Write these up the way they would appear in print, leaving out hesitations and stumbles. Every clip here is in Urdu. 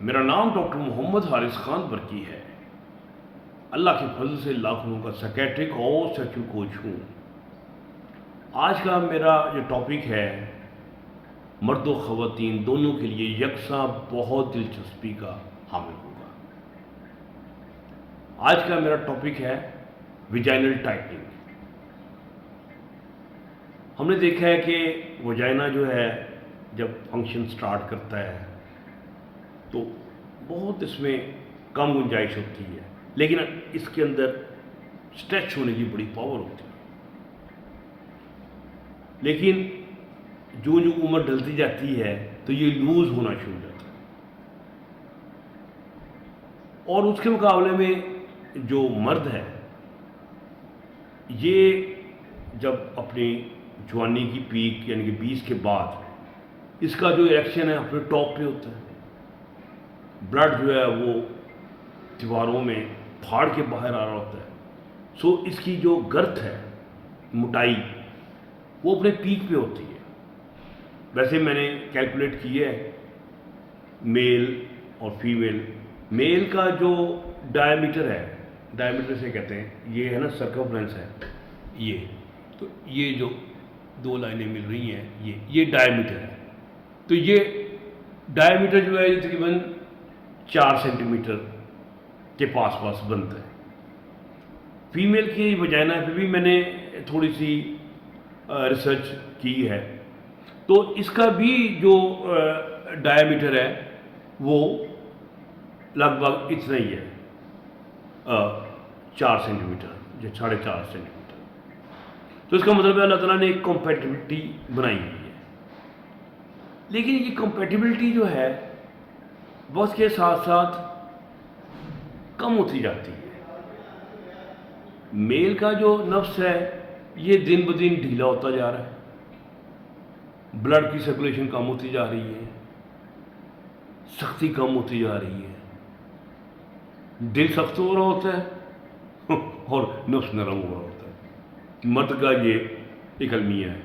میرا نام ڈاکٹر محمد حارث خان برکی ہے۔ اللہ کے فضل سے لاکھوں کا سیکیٹرک اور سیکشن کوچ ہوں۔ آج کا میرا جو ٹاپک ہے مرد و خواتین دونوں کے لیے یکساں بہت دلچسپی کا حامل ہوگا۔ آج کا میرا ٹاپک ہے ویجائنل ٹائٹنگ۔ ہم نے دیکھا ہے کہ وجائنا جو ہے جب فنکشن سٹارٹ کرتا ہے تو بہت اس میں کم گنجائش ہوتی ہے، لیکن اس کے اندر اسٹریچ ہونے کی بڑی پاور ہوتی ہے۔ لیکن جو عمر ڈلتی جاتی ہے تو یہ لوز ہونا شروع ہو جاتا ہے، اور اس کے مقابلے میں جو مرد ہے یہ جب اپنی جوانی کی پیک یعنی کہ 20 کے بعد اس کا جو ایکشن ہے اپنے ٹاپ پہ ہوتا ہے، بلڈ جو ہے وہ دیواروں میں پھاڑ کے باہر آ رہا ہوتا ہے۔ سو اس کی جو گرتھ ہے، موٹائی، وہ اپنے پیک پہ ہوتی ہے۔ ویسے میں نے کیلکولیٹ کی ہے میل اور فیمیل، میل کا جو ڈائیمیٹر ہے، ڈائیمیٹر سے کہتے ہیں یہ ہے نا سرکمفرنس ہے، تو یہ جو دو لائنیں مل رہی ہیں یہ ڈائیمیٹر ہے۔ تو یہ ڈائیمیٹر جو ہے یہ تقریباً 4 سینٹی میٹر کے پاس بنتا ہے۔ فیمیل کی وجائنا پہ بھی میں نے تھوڑی سی ریسرچ کی ہے، تو اس کا بھی جو ڈائیمیٹر ہے وہ لگ بھگ اتنا ہی ہے، 4 سینٹی میٹر یا 4.5 سینٹی میٹر۔ تو اس کا مطلب ہے اللہ تعالیٰ نے ایک کمپیٹیبلٹی بنائی ہوئی ہے، لیکن یہ کمپیٹیبلٹی جو ہے وقت کے ساتھ ساتھ کم ہوتی جاتی ہے۔ میل کا جو نفس ہے یہ دن بدن ڈھیلا ہوتا جا رہا ہے، بلڈ کی سرکولیشن کم ہوتی جا رہی ہے، سختی کم ہوتی جا رہی ہے، دل سخت ہو رہا ہوتا ہے اور نفس نرم ہو رہا ہوتا ہے۔ مرد کا یہ ایک المیہ ہے،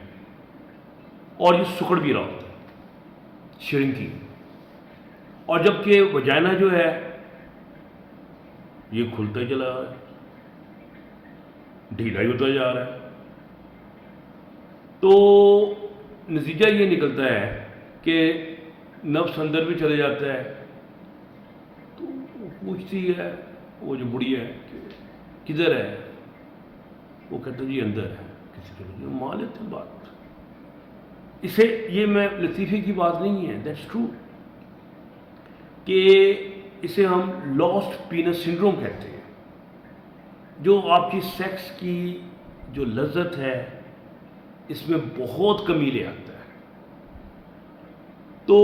اور یہ سکڑ بھی رہا ہوتا ہے، شرنکنگ۔ اور جبکہ وجائنا جو ہے یہ کھلتا چلا رہا ہے، ڈھیلا ہی ہوتا جا رہا ہے۔ تو نتیجہ یہ نکلتا ہے کہ نفس اندر بھی چلے جاتا ہے، تو وہ پوچھتی ہے وہ جو بڑی ہے کہ کدھر ہے، وہ کہتا جی اندر ہے، کسی کے مان لیتے ہیں بات۔ اسے یہ میں لطیفے کی بات نہیں ہے، دیٹس ٹرو، کہ اسے ہم لاسٹ پینس سنڈروم کہتے ہیں۔ جو آپ کی سیکس کی جو لذت ہے اس میں بہت کمی لے آتا ہے۔ تو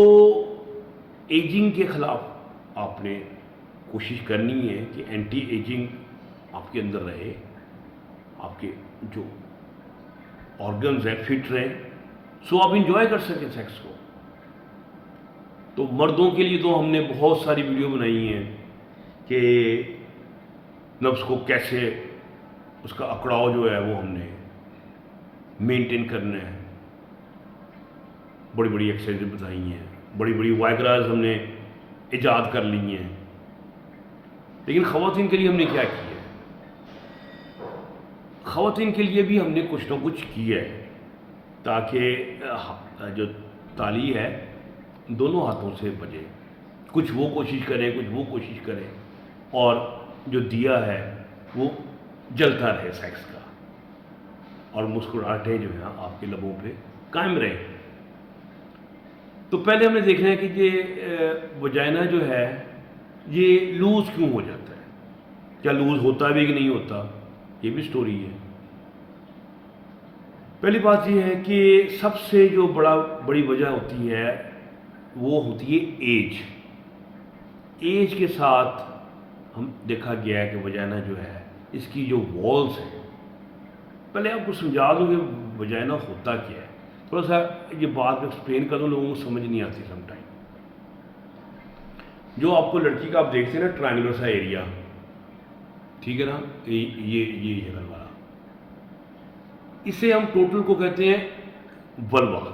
ایجنگ کے خلاف آپ نے کوشش کرنی ہے کہ اینٹی ایجنگ آپ کے اندر رہے، آپ کے جو آرگنز ہیں فٹ رہیں، سو آپ انجوائے کر سکیں سیکس کو۔ تو مردوں کے لیے تو ہم نے بہت ساری ویڈیو بنائی ہیں کہ نفس کو کیسے اس کا اکڑاؤ جو ہے وہ ہم نے مینٹین کرنا ہے، بڑی بڑی ایکسرسائز بتائی ہیں، بڑی بڑی وائگراز ہم نے ایجاد کر لی ہیں۔ لیکن خواتین کے لیے ہم نے کیا کیا ہے؟ خواتین کے لیے بھی ہم نے کچھ نہ کچھ کیا ہے تاکہ جو تالی ہے دونوں ہاتھوں سے بجے، کچھ وہ کوشش کریں کچھ وہ کوشش کریں، اور جو دیا ہے وہ جلتا رہے سیکس کا، اور مسکراہٹیں جو ہیں آپ کے لبوں پہ قائم رہیں۔ تو پہلے ہم نے دیکھنا ہے کہ یہ وجائنا جو ہے یہ لوز کیوں ہو جاتا ہے، کیا لوز ہوتا بھی کہ نہیں ہوتا، یہ بھی سٹوری ہے۔ پہلی بات یہ ہے کہ سب سے جو بڑی وجہ ہوتی ہے وہ ہوتی ہے ایج۔ ایج کے ساتھ ہم دیکھا گیا ہے کہ وجائنا جو ہے اس کی جو والز ہیں، پہلے آپ کو سمجھا دوں کہ وجائنا ہوتا کیا ہے، تھوڑا سا یہ بات میں ایکسپلین کر دوں، لوگوں کو سمجھ نہیں آتی سم ٹائم۔ جو آپ کو لڑکی کا آپ دیکھتے ہیں نا ٹرائنگولر سا ایریا، ٹھیک ہے نا، یہ جگہ والا، اسے ہم ٹوٹل کو کہتے ہیں ولوا۔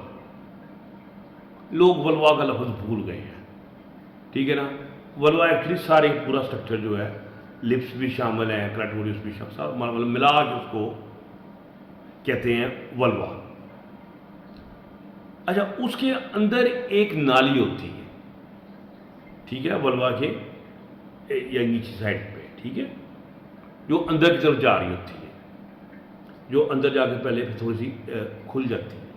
لوگ ولوا کا لفظ بھول گئے ہیں، ٹھیک ہے نا. ولوا ایکچولی سارے پورا اسٹرکچر جو ہے، لپس بھی شامل ہیں، کلیٹورس بھی شامل، سب مطلب ملا کے اس کو کہتے ہیں ولوا. اچھا، اس کے اندر ایک نالی ہوتی ہے، ٹھیک ہے، ولوا کے یا نیچے سائڈ پہ، ٹھیک ہے، جو اندر کی طرف جا رہی ہوتی ہے، جو اندر جا کے پہلے تھوڑی سی کھل جاتی ہے.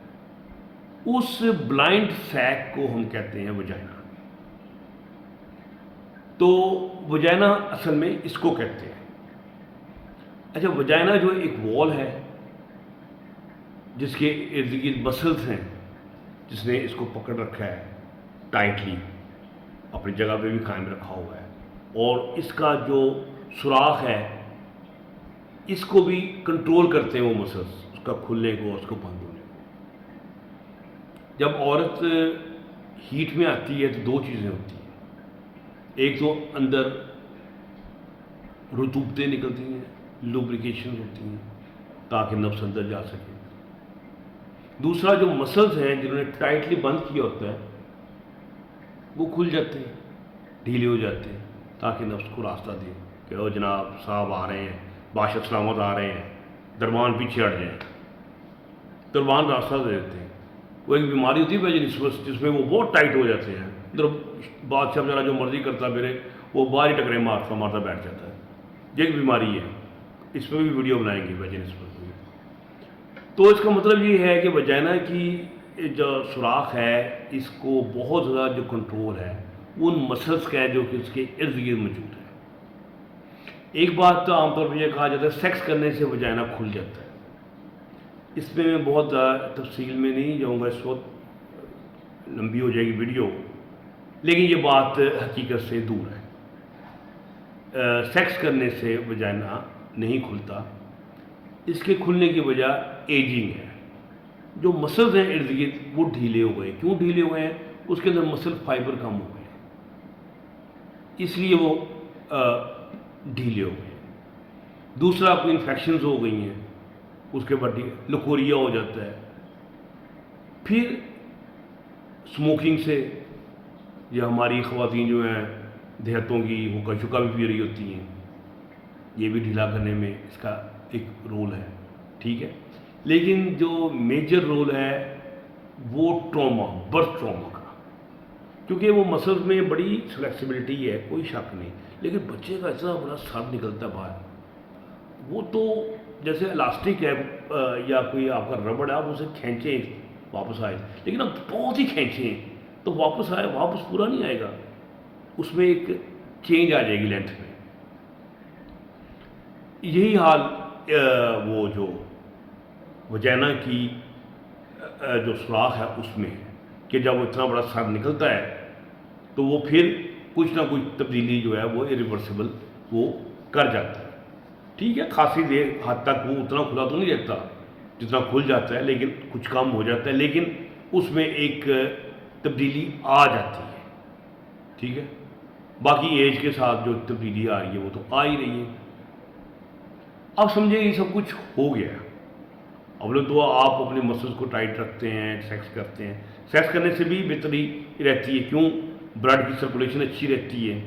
اس بلائنڈ سیک کو ہم کہتے ہیں وجائنا. تو وجائنا اصل میں اس کو کہتے ہیں. اچھا، وجائنا جو ایک وال ہے جس کے ارد گرد مسلس ہیں، جس نے اس کو پکڑ رکھا ہے ٹائٹلی، اپنی جگہ پہ بھی قائم رکھا ہوا ہے، اور اس کا جو سوراخ ہے اس کو بھی کنٹرول کرتے ہیں وہ مسلس، اس کا کھلنے کو اور اس کو بند ہونے کو. جب عورت ہیٹ میں آتی ہے تو دو چیزیں ہوتی ہیں. ایک تو اندر رطوبتیں نکلتی ہیں، لوبریکیشن ہوتی ہیں تاکہ نفس اندر جا سکے. دوسرا جو مسلز ہیں جنہوں نے ٹائٹلی بند کیا ہوتا ہے وہ کھل جاتے ہیں، ڈھیلے ہو جاتے ہیں تاکہ نفس کو راستہ دیں کہ او جناب صاحب آ رہے ہیں، بادشاہ سلامت آ رہے ہیں، دربان پیچھے ہٹ جائیں. دربان راستہ دے دیتے ہیں. وہ ایک بیماری ہوتی ہے جس میں وہ بہت ٹائٹ ہو جاتے ہیں، ادھر بادشاہ بیچارہ جو مرضی کرتا پھرے، وہ باہر ہی ٹکرے مارتا مارتا بیٹھ جاتا ہے. یہ ایک بیماری ہے، اس پہ بھی ویڈیو بنائیں گے نسبت. تو اس کا مطلب یہ ہے کہ وجائنا کی جو سوراخ ہے اس کو بہت زیادہ جو کنٹرول ہے وہ ان مسلس کا ہے جو کہ اس کے ارد گرد موجود ہے. ایک بات تو عام طور پہ یہ کہا جاتا ہے سیکس کرنے سے وجائنا کھل جاتا ہے. اس میں بہت تفصیل میں نہیں جاؤں گا، اس وقت لمبی ہو جائے گی ویڈیو، لیکن یہ بات حقیقت سے دور ہے. سیکس کرنے سے وجائنا نہیں کھلتا. اس کے کھلنے کی وجہ ایجنگ ہے. جو مسلز ہیں ارد گرد وہ ڈھیلے ہو گئے. کیوں ڈھیلے ہوئے ہیں؟ اس کے اندر مسل فائبر کم ہو گئے ہیں، اس لیے وہ ڈھیلے ہو گئے ہیں. دوسرا کوئی انفیکشنز ہو گئی ہیں، اس کے بعد لکوریا ہو جاتا ہے. پھر اسموکنگ سے، یہ ہماری خواتین جو ہیں دیہاتوں کی حکا شکا بھی پی رہی ہوتی ہیں، یہ بھی ڈھیلا کرنے میں اس کا ایک رول ہے، ٹھیک ہے. لیکن جو میجر رول ہے وہ ٹراما، برتھ ٹراما کا، کیونکہ وہ مسلز میں بڑی فلیکسیبلٹی ہے، کوئی شک نہیں، لیکن بچے کا اتنا بڑا سر نکلتا ہے باہر، وہ تو جیسے الاسٹک ہے یا کوئی آپ کا ربڑ ہے، آپ اسے کھینچیں واپس آئے، لیکن اب بہت ہی کھینچیں تو واپس آئے، واپس پورا نہیں آئے گا، اس میں ایک چینج آ جائے گی لینتھ میں. یہی حال وہ جو وجائنا کی جو سوراخ ہے اس میں ہے کہ جب وہ اتنا بڑا سر نکلتا ہے تو وہ پھر کچھ نہ کچھ تبدیلی جو ہے وہ ایریورسیبل وہ کر جاتا ہے. ٹھیک ہے، خاصی دیر حد تک وہ اتنا کھلا تو نہیں رہتا جتنا کھل جاتا ہے، لیکن کچھ کم ہو جاتا ہے، لیکن اس میں ایک تبدیلی آ جاتی ہے. ٹھیک ہے، باقی ایج کے ساتھ جو تبدیلی آ رہی ہے وہ تو آ ہی رہی ہے. اب سمجھیں یہ سب کچھ ہو گیا. اول تو آپ اپنے مسلس کو ٹائٹ رکھتے ہیں، سیکس کرتے ہیں. سیکس کرنے سے بھی بہتری رہتی ہے، کیوں؟ بلڈ کی سرکولیشن اچھی رہتی ہے.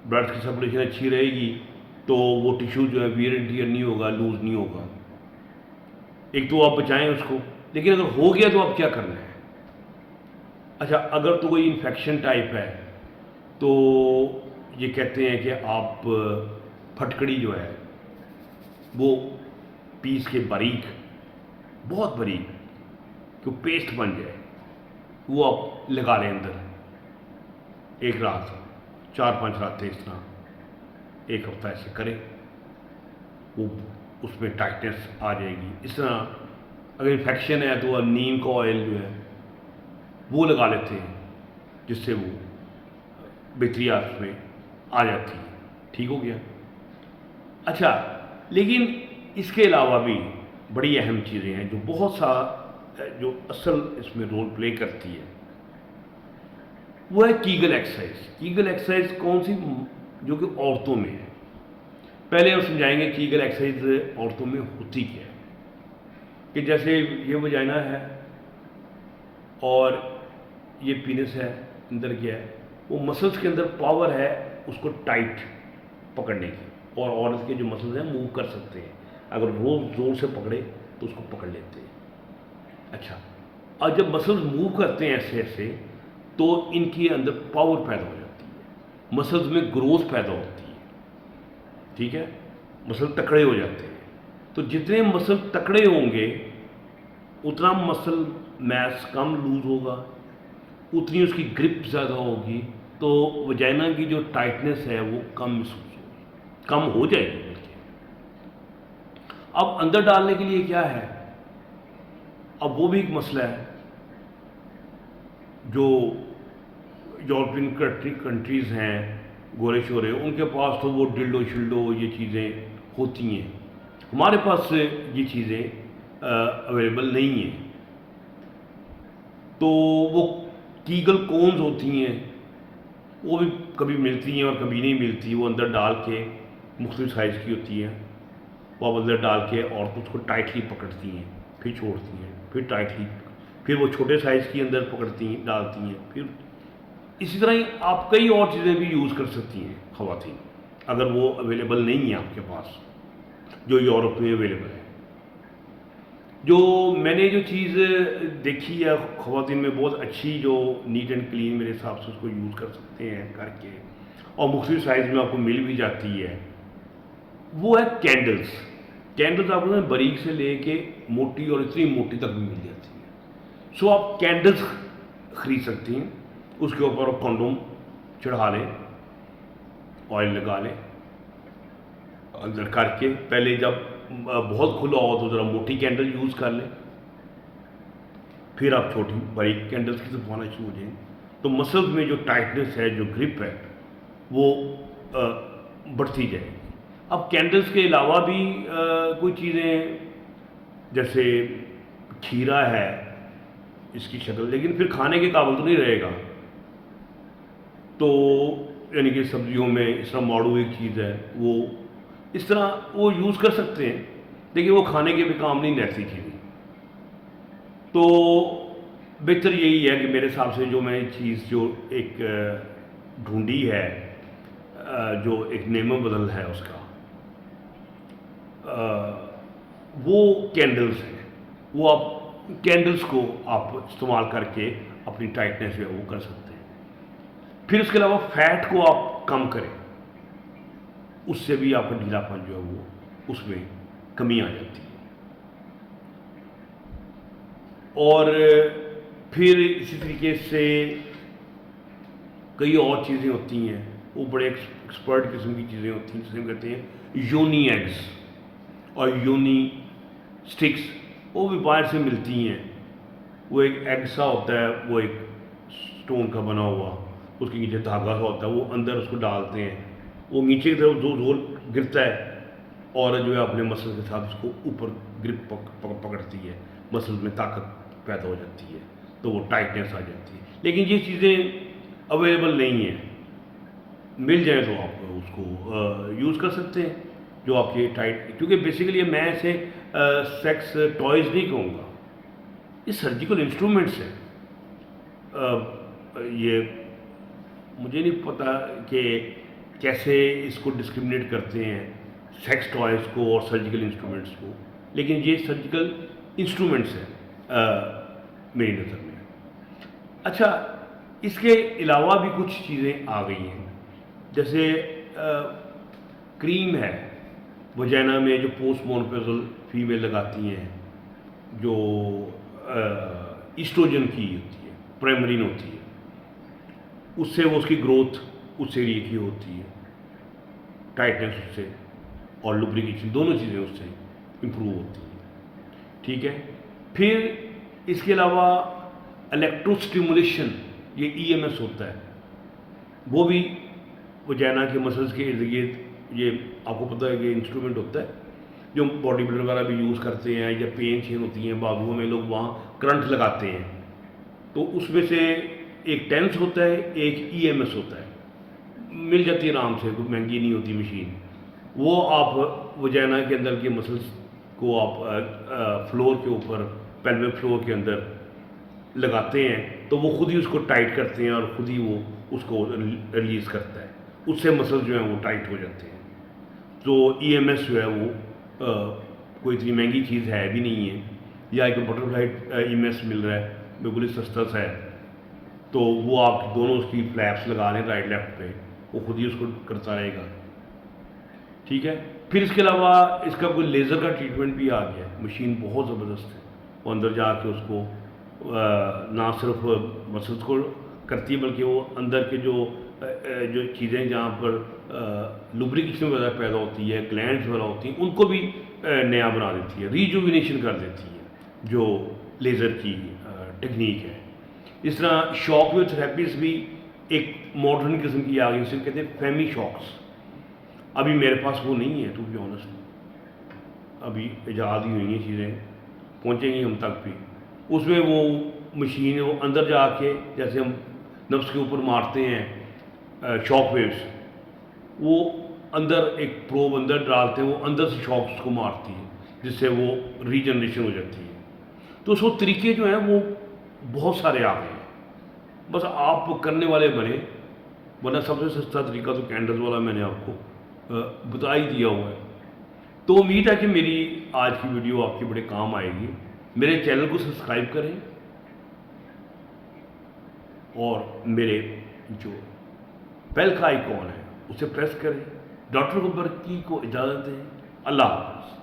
بلڈ کی سرکولیشن اچھی رہے گی تو وہ ٹیشو جو ہے ویئر اینڈ ٹیئر نہیں ہوگا، لوز نہیں ہوگا. ایک تو آپ بچائیں اس کو، لیکن اگر ہو گیا تو آپ کیا کرنا ہے؟ اچھا، اگر تو کوئی انفیکشن ٹائپ ہے تو یہ کہتے ہیں کہ آپ پھٹکڑی جو ہے وہ پیس کے باریک، بہت باریک، کہ پیسٹ بن جائے، وہ آپ لگا لیں اندر. ایک رات، 4-5 راتیں اس طرح، ایک ہفتہ ایسے کریں، وہ اس میں ٹائٹنس آ جائے گی. اس طرح اگر انفیکشن ہے تو نیم کا آئل جو ہے وہ لگا لیتے ہیں، جس سے وہ بہتری اس میں آ جاتی ہے. ٹھیک ہو گیا. اچھا، لیکن اس کے علاوہ بھی بڑی اہم چیزیں ہیں جو بہت سا جو اصل اس میں رول پلے کرتی ہے، وہ ہے کیگل ایکسرسائز. کیگل ایکسرسائز کون سی؟ جو کہ عورتوں میں ہے. پہلے ہم سمجھائیں گے کیگل ایکسرسائز عورتوں میں ہوتی کیا ہے. کہ جیسے یہ وجائنا ہے اور یہ پینس ہے، اندر کیا ہے، وہ مسلس کے اندر پاور ہے اس کو ٹائٹ پکڑنے کی، اور عورت کے جو مسلس ہیں موو کر سکتے ہیں، اگر وہ زور سے پکڑے تو اس کو پکڑ لیتے ہیں۔ اچھا، اور جب مسلس موو کرتے ہیں ایسے ایسے تو ان کے اندر پاور پیدا ہو جاتی ہے، مسلس میں گروتھ پیدا ہوتی ہے، ٹھیک ہے، مسل تکڑے ہو جاتے ہیں۔ تو جتنے مسل تکڑے ہوں گے اتنا مسل میس کم لوز ہوگا، اتنی اس کی گرپ زیادہ ہوگی، تو وجائنا کی جو ٹائٹنس ہے وہ کم محسوس ہوگی، کم ہو جائے گی بلکہ۔ اب اندر ڈالنے کے لیے کیا ہے، اب وہ بھی ایک مسئلہ ہے۔ جو یورپین کنٹریز ہیں گورے شورے، ان کے پاس تو وہ ڈلڈو شلڈو یہ چیزیں ہوتی ہیں، ہمارے پاس یہ چیزیں اویلیبل نہیں ہیں۔ تو وہ کیگل کونز ہوتی ہیں، وہ بھی کبھی ملتی ہیں اور کبھی نہیں ملتی، وہ اندر ڈال کے مختلف سائز کی ہوتی ہیں، وہ آپ اندر ڈال کے عورت اس کو ٹائٹلی پکڑتی ہیں، پھر چھوڑتی ہیں، پھر ٹائٹلی، پھر وہ چھوٹے سائز کی اندر پکڑتی ہیں، ڈالتی ہیں، پھر اسی طرح ہی آپ کئی اور چیزیں بھی یوز کر سکتی ہیں خواتین، اگر وہ اویلیبل نہیں ہیں آپ کے پاس، جو یورپ میں اویلیبل ہے۔ جو میں نے جو چیز دیکھی ہے خواتین میں بہت اچھی، جو نیٹ اینڈ کلین میرے حساب سے اس کو یوز کر سکتے ہیں کر کے، اور مختلف سائز میں آپ کو مل بھی جاتی ہے، وہ ہے کینڈلز۔ کینڈلز آپ کو باریک سے لے کے موٹی اور اتنی موٹی تک بھی مل جاتی ہے۔ سو آپ کینڈلز خرید سکتی ہیں، اس کے اوپر کنڈوم چڑھا لیں، آئل لگا لیں اندر کر کے، پہلے جب بہت کھلا ہو تو ذرا موٹی کینڈل یوز کر لیں، پھر آپ چھوٹی باریک کینڈلز کی طرف آنا شروع ہو جائیں، تو مسلز میں جو ٹائٹنس ہے، جو گرپ ہے، وہ بڑھتی جائے گی۔ اب کینڈلز کے علاوہ بھی کوئی چیزیں، جیسے کھیرا ہے اس کی شکل، لیکن پھر کھانے کے قابل تو نہیں رہے گا، تو یعنی کہ سبزیوں میں اس طرح ماڑو ایک چیز ہے، وہ اس طرح وہ یوز کر سکتے ہیں، لیکن وہ کھانے کے بھی کام نہیں رہتی چیزیں۔ تو بہتر یہی ہے کہ میرے حساب سے جو میں نے چیز جو ایک ڈھونڈی ہے، جو ایک نعمت بدل ہے اس کا، وہ کینڈلز ہیں، وہ آپ کینڈلز کو آپ استعمال کر کے اپنی ٹائٹنس جو ہے وہ کر سکتے ہیں۔ پھر اس کے علاوہ فیٹ کو آپ کم کریں، اس سے بھی آپ کا ڈھیلا پن جو ہے وہ اس میں کمی آ جاتی ہے۔ اور پھر اسی طریقے سے کئی اور چیزیں ہوتی ہیں، وہ بڑے ایکسپرٹ قسم کی چیزیں ہوتی ہیں، جسے ہم کہتے ہیں یونی ایگز اور یونی سٹکس، وہ بھی باہر سے ملتی ہیں۔ وہ ایک ایگ سا ہوتا ہے، وہ ایک سٹون کا بنا ہوا، اس کے نیچے دھاگا سا ہوتا ہے، وہ اندر اس کو ڈالتے ہیں، وہ نیچے کی طرف زور گرتا ہے، اور جو ہے اپنے مسل کے ساتھ اس کو اوپر گرپ پکڑتی ہے، مسل میں طاقت پیدا ہو جاتی ہے، تو وہ ٹائٹنس آ جاتی ہے۔ لیکن یہ چیزیں اویلیبل نہیں ہیں، مل جائیں تو آپ اس کو یوز کر سکتے ہیں، جو آپ کے ٹائٹ، کیونکہ بیسیکلی میں ایسے سیکس ٹوائز نہیں کہوں گا، یہ سرجیکل انسٹرومنٹس ہیں۔ یہ مجھے نہیں پتہ کہ کیسے اس کو ڈسکرمنیٹ کرتے ہیں، سیکس ٹوائز کو اور سرجیکل انسٹرومنٹس کو، لیکن یہ سرجیکل انسٹرومنٹس ہیں میری نظر میں۔ اچھا، اس کے علاوہ بھی کچھ چیزیں آ گئی ہیں، جیسے کریم ہے وجینا میں، جو پوسٹ مونوپوزل فیمیل لگاتی ہیں، جو ایسٹروجن کی ہوتی ہے، پرائمرین ہوتی ہے، اس سے وہ اس کی گروتھ اس ایریے کی ہوتی ہے، ٹائٹنس اس سے اور لوبریکیشن دونوں چیزیں اس سے امپروو ہوتی ہیں، ٹھیک ہے۔ پھر اس کے علاوہ الیکٹرو سٹیمولیشن، یہ ای ایم ایس ہوتا ہے، وہ بھی وجینا کے مسلس کے ارد گرد، یہ آپ کو پتہ ہے کہ انسٹرومنٹ ہوتا ہے جو باڈی بلڈر وغیرہ بھی یوز کرتے ہیں، یا پین شین ہوتی ہیں بازوؤں میں، لوگ وہاں کرنٹ لگاتے ہیں، تو اس میں سے ایک ٹینس ہوتا ہے، ایک ای ایم ایس ہوتا ہے، مل جاتی ہے آرام سے، کوئی مہنگی نہیں ہوتی مشین، وہ آپ وجینا کے اندر کے مسلس کو آپ فلور کے اوپر، پیلوک فلور کے اندر لگاتے ہیں، تو وہ خود ہی اس کو ٹائٹ کرتے ہیں اور خود ہی وہ اس کو ریلیز کرتا ہے، اس سے مسل جو ہیں وہ ٹائٹ ہو جاتے ہیں. تو ای ایم ایس جو ہے وہ کوئی اتنی مہنگی چیز ہے بھی نہیں ہے، یا ایک butterfly E M S مل رہا ہے بالکل ہی سستا سا ہے، تو وہ آپ دونوں اس کی فلیپس لگا لیں رائٹ لیفٹ پہ، وہ خود ہی اس کو کرتا رہے گا. ٹھیک ہے. پھر اس کے علاوہ اس کا کوئی لیزر کا ٹریٹمنٹ بھی آ گیا ہے. مشین بہت زبردست ہے، وہ اندر جا کے اس کو نہ صرف مسلس کو کرتی ہے بلکہ وہ اندر کے جو چیزیں جہاں پر لوبریکیشن وغیرہ پیدا ہوتی ہے، گلینڈز وغیرہ ہوتی ہیں، ان کو بھی نیا بنا دیتی ہے، ریجوینیشن کر دیتی ہے، جو لیزر کی ٹیکنیک ہے. اس طرح شاک ویو تھراپیز بھی ایک ماڈرن قسم کی آ گئی، اسے کہتے ہیں فیمی شاکس. ابھی میرے پاس وہ نہیں ہے ٹو بی آنیسٹ، ابھی ایجاد ہی ہوئی ہیں چیزیں، پہنچیں گی ہم تک بھی. اس میں وہ مشین وہ اندر جا کے جیسے ہم نفس کے اوپر مارتے ہیں شاک ویوز، وہ اندر ایک پروب اندر ڈالتے ہیں، وہ اندر سے شاکس کو مارتی ہے جس سے وہ ریجنریشن ہو جاتی ہے. تو اس وہ طریقے جو ہیں وہ بہت سارے آ گئے ہیں، بس آپ کرنے والے بنے. ورنہ سب سے سستا طریقہ تو کینڈلز والا میں نے آپ کو بتا ہی دیا ہوا ہے. تو امید ہے کہ میری آج کی ویڈیو آپ کے بڑے کام آئے گی. میرے چینل کو سبسکرائب کریں اور میرے جو بیل کا آئیکن ہے اسے پریس کریں. ڈاکٹر غبر کی کو اجازت دیں. اللہ حافظ.